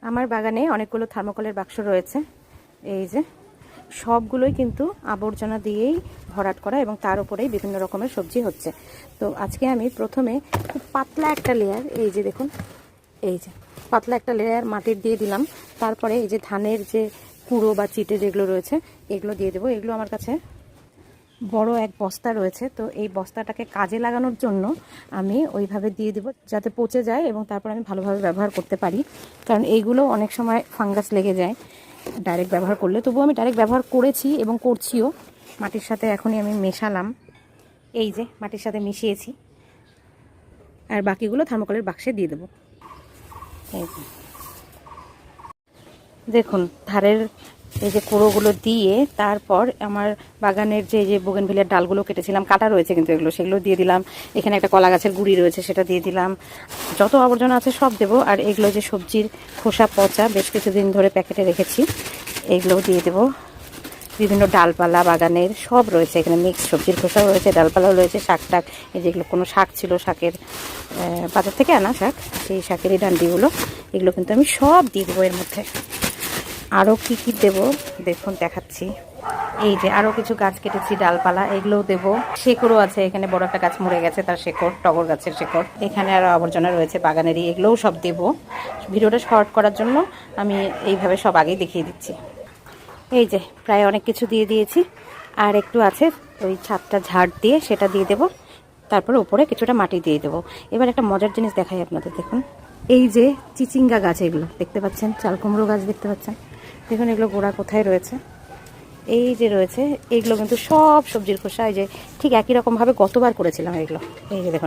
আমার বাগানে অনেকগুলো থার্মোকলের বাক্স রয়েছে। এই যে সবগুলোই কিন্তু আবর্জনা দিয়েই ভরাট করা এবং তার উপরেই বিভিন্ন রকমের সবজি হচ্ছে। তো আজকে আমি প্রথমে খুব পাতলা একটা লেয়ার, এই যে দেখুন, এই যে পাতলা একটা লেয়ার মাটির দিয়ে দিলাম। তারপরে এই যে ধানের যে কুড়ো বা চিটে যেগুলো রয়েছে এগুলো দিয়ে দেবো। এগুলো আমার কাছে বড় এক বস্তা রয়েছে, তো এই বস্তাটাকে কাজে লাগানোর জন্য আমি ওইভাবে দিয়ে দেবো যাতে পচে যায় এবং তারপর আমি ভালোভাবে ব্যবহার করতে পারি। কারণ এইগুলো অনেক সময় ফাঙ্গাস লেগে যায় ডাইরেক্ট ব্যবহার করলে। তবুও আমি ডাইরেক্ট ব্যবহার করেছি এবং করছিও। মাটির সাথে এখনই আমি মেশালাম, এই যে মাটির সাথে মিশিয়েছি, আর বাকিগুলো থার্মোকলের বাক্সে দিয়ে দেবো। এই যে দেখুন ধারের এই যে কুড়োগুলো দিয়ে তারপর আমার বাগানের যে বোগেনভিলিয়ার ডালগুলো কেটেছিলাম, কাটা রয়েছে কিন্তু এগুলো, সেগুলো দিয়ে দিলাম। এখানে একটা কলা গাছের গুঁড়ি রয়েছে, সেটা দিয়ে দিলাম। যত আবর্জনা আছে সব দেবো। আর এগুলো যে সবজির খোসা পচা বেশ কিছুদিন ধরে প্যাকেটে রেখেছি, এগুলোও দিয়ে দেবো। বিভিন্ন ডালপালা বাগানের সব রয়েছে এখানে, মিক্স সবজির খোসাও রয়েছে, ডালপালাও রয়েছে, শাক টাক, এই যেগুলো কোনো শাক ছিল, শাকের বাজার থেকে আনা শাক, সেই শাকেরই ডান্ডিগুলো, এগুলো কিন্তু আমি সব দিয়ে দেবো এর মধ্যে। আরও কী কী দেবো দেখুন, দেখাচ্ছি। এই যে আরও কিছু গাছ কেটেছি, ডালপালা, এগুলোও দেবো। শেকড়ও আছে এখানে, বড় একটা গাছ মরে গেছে, তার শেকড়, টগর গাছের শেকড়। এখানে আরও আবর্জনা রয়েছে বাগানেরই, এগুলোও সব দেবো। ভিডিওটা শর্ট করার জন্য আমি এইভাবে সব আগেই দেখিয়ে দিচ্ছি। এই যে প্রায় অনেক কিছু দিয়ে দিয়েছি, আর একটু আছে, ওই ছাদটা ঝাড় দিয়ে সেটা দিয়ে দেবো। তারপরে উপরে কিছুটা মাটি দিয়ে দেবো। এবার একটা মজার জিনিস দেখাই আপনাদের, দেখুন। এই যে চিচিঙ্গা গাছ, এগুলো দেখতে পাচ্ছেন, চাল কুমড়ো গাছ দেখতে পাচ্ছেন, দেখুন এগুলো গোড়া কোথায় রয়েছে, এই যে রয়েছে। এইগুলো কিন্তু সব সবজির খোসা, এই যে ঠিক একই রকমভাবে গতবার করেছিলাম এগুলো, এই যে দেখুন।